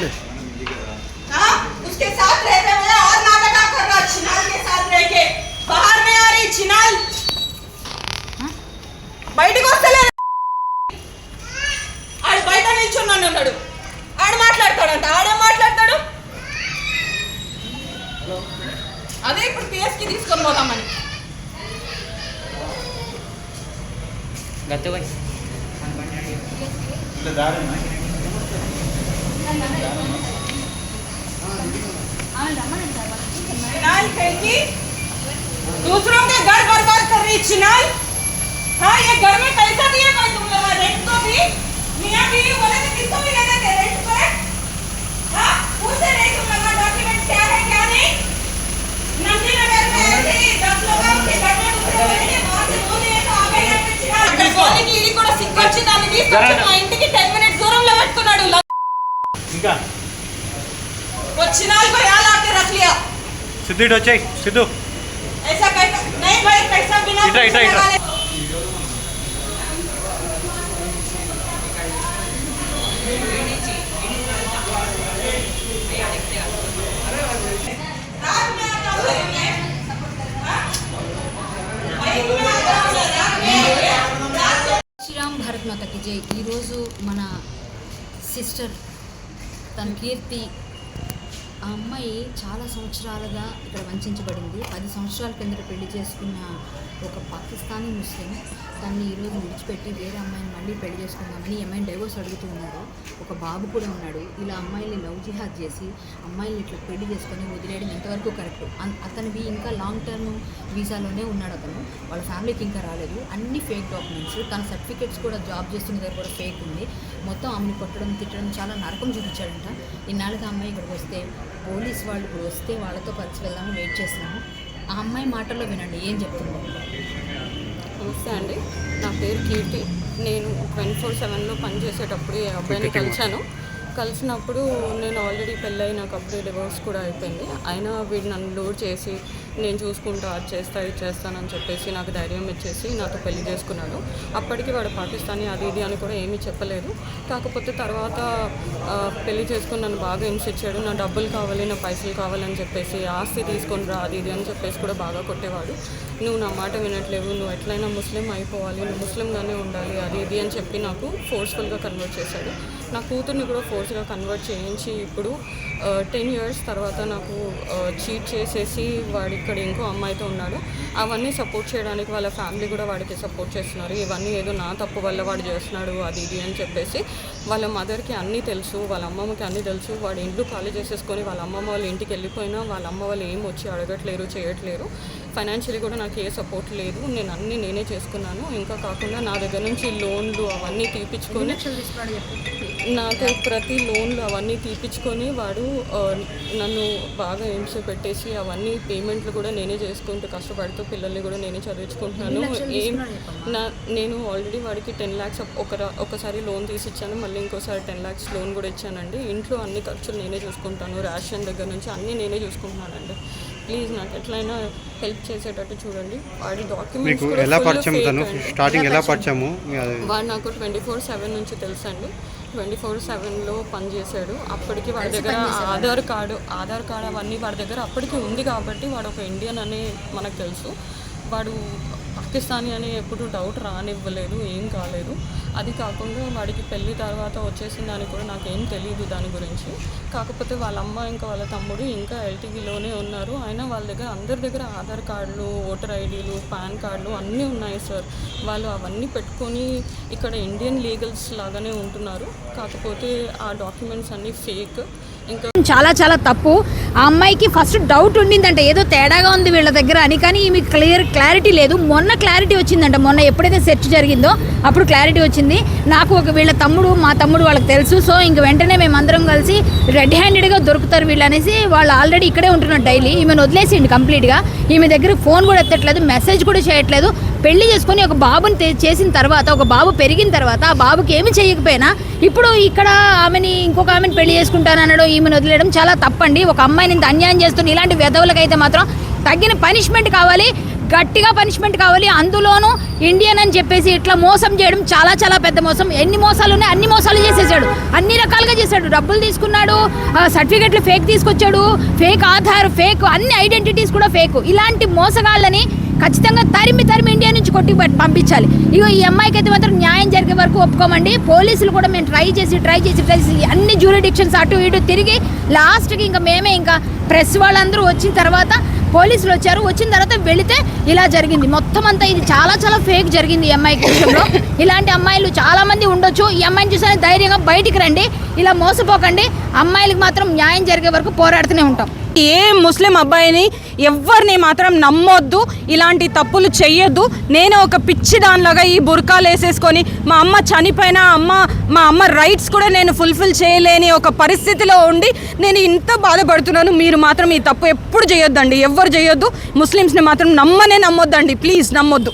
చెప్పండి. उसके साथ रहते हुए और नाटक कर रहा चिनाल के साथ रह के बाहर में आ रही चिनाल బయటికి వస్తలే ఆడు బయట నిల్చున్నాను అన్నాడు. ఆడు మాట్లాడతాడంట. ఆడేం మాట్లాడతాడు? అదే ఇప్పుడు పిఎస్కి తీసుకొని పోదామని चिनाल फैलकी दूसरों के घर बर्बाद कर रही चिनाल। हाँ, ये घर में पैसा दिया भाई तुम लोग रेंट को भी मियाँ बीवी बोले तो किसको भी लेते थे रेंट पर? हाँ, पूछे नहीं तुम लोग डॉक्यूमेंट क्या है क्या नहीं? नंदी नगर में ऐसे 10 लोगों के घर में दूसरे बोलेंगे वहाँ से बोल दिए तो आ गए यहाँ पे चिनाल अगर बोले कि इडी కూడా సిగ్గొచ్చి దాన్ని తీసుకొచ్చి మా ఇంటికి 10 मिनट దూరంలో పెట్టుకున్నాడు. ఇంకా वो चिनाल को यहाँ लाके रख लिया. सिद्धू इट వచ్చేయ్ सिद्धू. ऐसा कैसा नहीं भाई, पैसा बिना इटा శ్రీరామ్ భారత్ మాతకి జై. ఈరోజు మన సిస్టర్ తన కీర్తి, ఆ అమ్మాయి చాలా సంవత్సరాలుగా ఇక్కడ వంచబడింది. 10 సంవత్సరాల కిందట పెళ్లి చేసుకున్న ఒక పాకిస్తానీ ముస్లిం తన్ని ఈరోజు విడిచిపెట్టి వేరే అమ్మాయిని మళ్ళీ పెళ్లి చేసుకుందామని అమ్మాయిని డైవోర్స్ అడుగుతూ ఉన్నారు. ఒక బాబు కూడా ఉన్నాడు. ఇలా అమ్మాయిని లవ్ జిహాద్ చేసి అమ్మాయిని ఇట్లా పెళ్లి చేసుకొని వదిలేయడం ఎంతవరకు కరెక్ట్? అతనివి ఇంకా లాంగ్ టర్మ్ వీసాలోనే ఉన్నాడు. అతను వాళ్ళ ఫ్యామిలీకి ఇంకా రాలేదు. అన్ని ఫేక్ డాక్యుమెంట్స్, తన సర్టిఫికేట్స్ కూడా జాబ్ చేస్తున్న దగ్గర కూడా ఫేక్ ఉంది. మొత్తం ఆమెను కొట్టడం తిట్టడం చాలా నరకం చూపించాడంట. ఇన్నాళ్ళకి అమ్మాయి ఇక్కడికి వస్తే పోలీస్ వాళ్ళు ఇప్పుడు వస్తే వాళ్ళతో కలిసి వెళ్దామని వెయిట్ చేస్తున్నాము. ఆ అమ్మాయి మాటల్లో వినండి ఏం చెప్తుందో. నమస్తే అండి, నా పేరు కీర్తి. నేను 24/7లో పనిచేసేటప్పుడు ఈ అబ్బాయిని కలిసినప్పుడు నేను ఆల్రెడీ పెళ్ళయి నాకు అప్పుడే డివోర్స్ కూడా అయిపోయింది. అయినా వీడు నన్ను లోడ్ చేసి నేను చూసుకుంటా అది చేస్తా ఇది చేస్తానని చెప్పేసి నాకు ధైర్యం ఇచ్చేసి నాతో పెళ్లి చేసుకున్నాడు. అప్పటికి వాడు పాకిస్తానీ అది ఇది అని కూడా ఏమీ చెప్పలేదు. కాకపోతే తర్వాత పెళ్లి చేసుకుని నన్ను బాగా హింసించాడు. నా డబ్బులు కావాలి, నా పైసలు కావాలని చెప్పేసి ఆస్తి తీసుకొని రా అది ఇది అని చెప్పేసి కూడా బాగా కొట్టేవాడు. నువ్వు నా మాట వినట్లేవు, నువ్వు ఎట్లయినా ముస్లిం అయిపోవాలి, నువ్వు ముస్లింగానే ఉండాలి అది ఇది అని చెప్పి నాకు ఫోర్స్ఫుల్గా కన్వర్ట్ చేశాడు. నా కూతుర్ని కూడా ఫోర్స్గా కన్వర్ట్ చేయించి ఇప్పుడు 10 years తర్వాత నాకు చీట్ చేసేసి వాడు ఇక్కడ ఇంకో అమ్మాయితో ఉన్నాడు. అవన్నీ సపోర్ట్ చేయడానికి వాళ్ళ ఫ్యామిలీ కూడా వాడికి సపోర్ట్ చేస్తున్నారు. ఇవన్నీ ఏదో నా తప్పు వల్ల వాడు చేస్తున్నాడు అది ఇది అని చెప్పేసి వాళ్ళ మదర్కి అన్నీ తెలుసు, వాళ్ళ అమ్మమ్మకి అన్నీ తెలుసు. వాడు ఇంట్లో ఖాళీ చేసేసుకొని వాళ్ళ అమ్మమ్మ వాళ్ళ ఇంటికి వెళ్ళిపోయినా వాళ్ళ అమ్మ వాళ్ళు ఏం వచ్చి అడగట్లేరు, చేయట్లేరు. ఫైనాన్షియలీ కూడా నాకు ఏ సపోర్ట్ లేదు. నేను అన్నీ నేనే చేసుకున్నాను. ఇంకా కాకుండా నా దగ్గర నుంచి లోన్లు అవన్నీ తీపించుకొని నాకు ప్రతి లోన్లు అవన్నీ తీపించుకొని వాడు నన్ను బాగా హింస పెట్టేసి అవన్నీ పేమెంట్లు కూడా నేనే చేసుకుంటూ కష్టపడుతూ పిల్లల్ని కూడా నేనే చదివించుకుంటున్నాను. నేను ఆల్రెడీ వాడికి 10 lakhs ఒకసారి లోన్ తీసి ఇచ్చాను, మళ్ళీ ఇంకోసారి 10 lakhs లోన్ కూడా ఇచ్చానండి. ఇంట్లో అన్ని ఖర్చులు నేనే చూసుకుంటాను, రేషన్ దగ్గర నుంచి అన్నీ నేనే చూసుకుంటున్నానండి. ప్లీజ్ నాకు ఎట్లయినా హెల్ప్ చేసేటట్టు చూడండి. వాడి డాక్యుమెంట్స్ వాడు నాకు 24/7 నుంచి తెలుసండి. 24/7లో పనిచేశాడు. అప్పటికి వాడి దగ్గర ఆధార్ కార్డు అవన్నీ వాడి దగ్గర అప్పటికి ఉంది కాబట్టి వాడు ఒక ఇండియన్ అని మనకు తెలుసు. వాడు పాకిస్తానీ అని ఎప్పుడు డౌట్ రానివ్వలేదు, ఏం కాలేదు. అది కాకుండా వాడికి పెళ్ళి తర్వాత వచ్చేసిన దానికి కూడా నాకేం తెలియదు దాని గురించి. కాకపోతే వాళ్ళ అమ్మ ఇంకా వాళ్ళ తమ్ముడు ఇంకా ఎల్టీవీలోనే ఉన్నారు. అయినా వాళ్ళ దగ్గర అందరి దగ్గర ఆధార్ కార్డులు, ఓటర్ ఐడీలు, పాన్ కార్డులు అన్నీ ఉన్నాయి సార్. వాళ్ళు అవన్నీ పెట్టుకొని ఇక్కడ ఇండియన్ లీగల్స్ లాగానే ఉంటున్నారు. కాకపోతే ఆ డాక్యుమెంట్స్ అన్నీ ఫేక్. ఇంకా చాలా తప్పు. ఆ అమ్మాయికి ఫస్ట్ డౌట్ ఉండిందంట, ఏదో తేడాగా ఉంది వీళ్ళ దగ్గర అని. కానీ ఈమె క్లారిటీ లేదు. మొన్న క్లారిటీ వచ్చిందంట. మొన్న ఎప్పుడైతే సెర్చ్ జరిగిందో అప్పుడు క్లారిటీ వచ్చింది. నాకు వీళ్ళ తమ్ముడు, మా తమ్ముడు వాళ్ళకి తెలుసు. సో ఇంక వెంటనే మేమందరం కలిసి రెడ్ హ్యాండెడ్గా దొరుకుతారు వీళ్ళు అనేసి వాళ్ళు ఆల్రెడీ ఇక్కడే ఉంటున్నారు డైలీ. ఈమెను వదిలేసిండు కంప్లీట్గా. ఈమె దగ్గర ఫోన్ కూడా ఎత్తట్లేదు, మెసేజ్ కూడా చేయట్లేదు. పెళ్లి చేసుకొని ఒక బాబుని చేసిన తర్వాత, ఒక బాబు పెరిగిన తర్వాత ఆ బాబుకి ఏమి చేయకపోయినా ఇప్పుడు ఇక్కడ ఆమెని ఇంకొక ఆమెను పెళ్లి చేసుకుంటానన్నాడు. ఈమెను వదిలేయడం చాలా తప్పండి. ఒక అమ్మాయిని ఇంత అన్యాయం చేస్తున్న ఇలాంటి వెధవులకైతే మాత్రం తగిన పనిష్మెంట్ కావాలి. గట్టిగా పనిష్మెంట్ కావాలి. అందులోనూ ఇండియన్ అని చెప్పేసి ఇట్లా మోసం చేయడం చాలా చాలా పెద్ద మోసం. ఎన్ని మోసాలు ఉన్నాయి అన్ని మోసాలు చేసేసాడు, అన్ని రకాలుగా చేశాడు. డబ్బులు తీసుకున్నాడు, సర్టిఫికెట్లు ఫేక్ తీసుకొచ్చాడు, ఫేక్ ఆధార్ ఫేక్, అన్ని ఐడెంటిటీస్ కూడా ఫేక్. ఇలాంటి మోసగాళ్ళని ఖచ్చితంగా తరిమి ఇండియా నుంచి కొట్టి పంపించాలి. ఇగో ఈ అమ్మాయికి అయితే మాత్రం న్యాయం జరిగే వరకు ఒప్పుకోమండి. పోలీసులు కూడా మేము ట్రై చేసి అన్ని జ్యూరిడిక్షన్స్ అటు ఇటు తిరిగి లాస్ట్కి ఇంకా మేమే ఇంకా ప్రెస్ వాళ్ళందరూ వచ్చిన తర్వాత పోలీసులు వచ్చారు. వచ్చిన తర్వాత వెళితే ఇలా జరిగింది. మొత్తం అంతా ఇది చాలా చాలా ఫేక్ జరిగింది ఈ అమ్మాయి విషయంలో. ఇలాంటి అమ్మాయిలు చాలా మంది ఉండొచ్చు. ఈ అమ్మాయిని చూసిన ధైర్యంగా బయటికి రండి, ఇలా మోసపోకండి. అమ్మాయిలకు మాత్రం న్యాయం జరిగే వరకు పోరాడుతూనే ఉంటాం. ఏ ముస్లిం అబ్బాయిని ఎవరిని మాత్రం నమ్మొద్దు, ఇలాంటి తప్పులు చెయ్యొద్దు. నేను ఒక పిచ్చి దానిలాగా ఈ బుర్కాలు వేసేసుకొని మా అమ్మ చనిపోయినా మా అమ్మ రైట్స్ కూడా నేను ఫుల్ఫిల్ చేయలేని ఒక పరిస్థితిలో ఉండి నేను ఇంత బాధపడుతున్నాను. మీరు మాత్రం ఈ తప్పు ఎప్పుడు చేయొద్దండి, ఎవ్వరు చేయొద్దు. ముస్లిమ్స్ని మాత్రం నమ్మొద్దండి, ప్లీజ్ నమ్మొద్దు.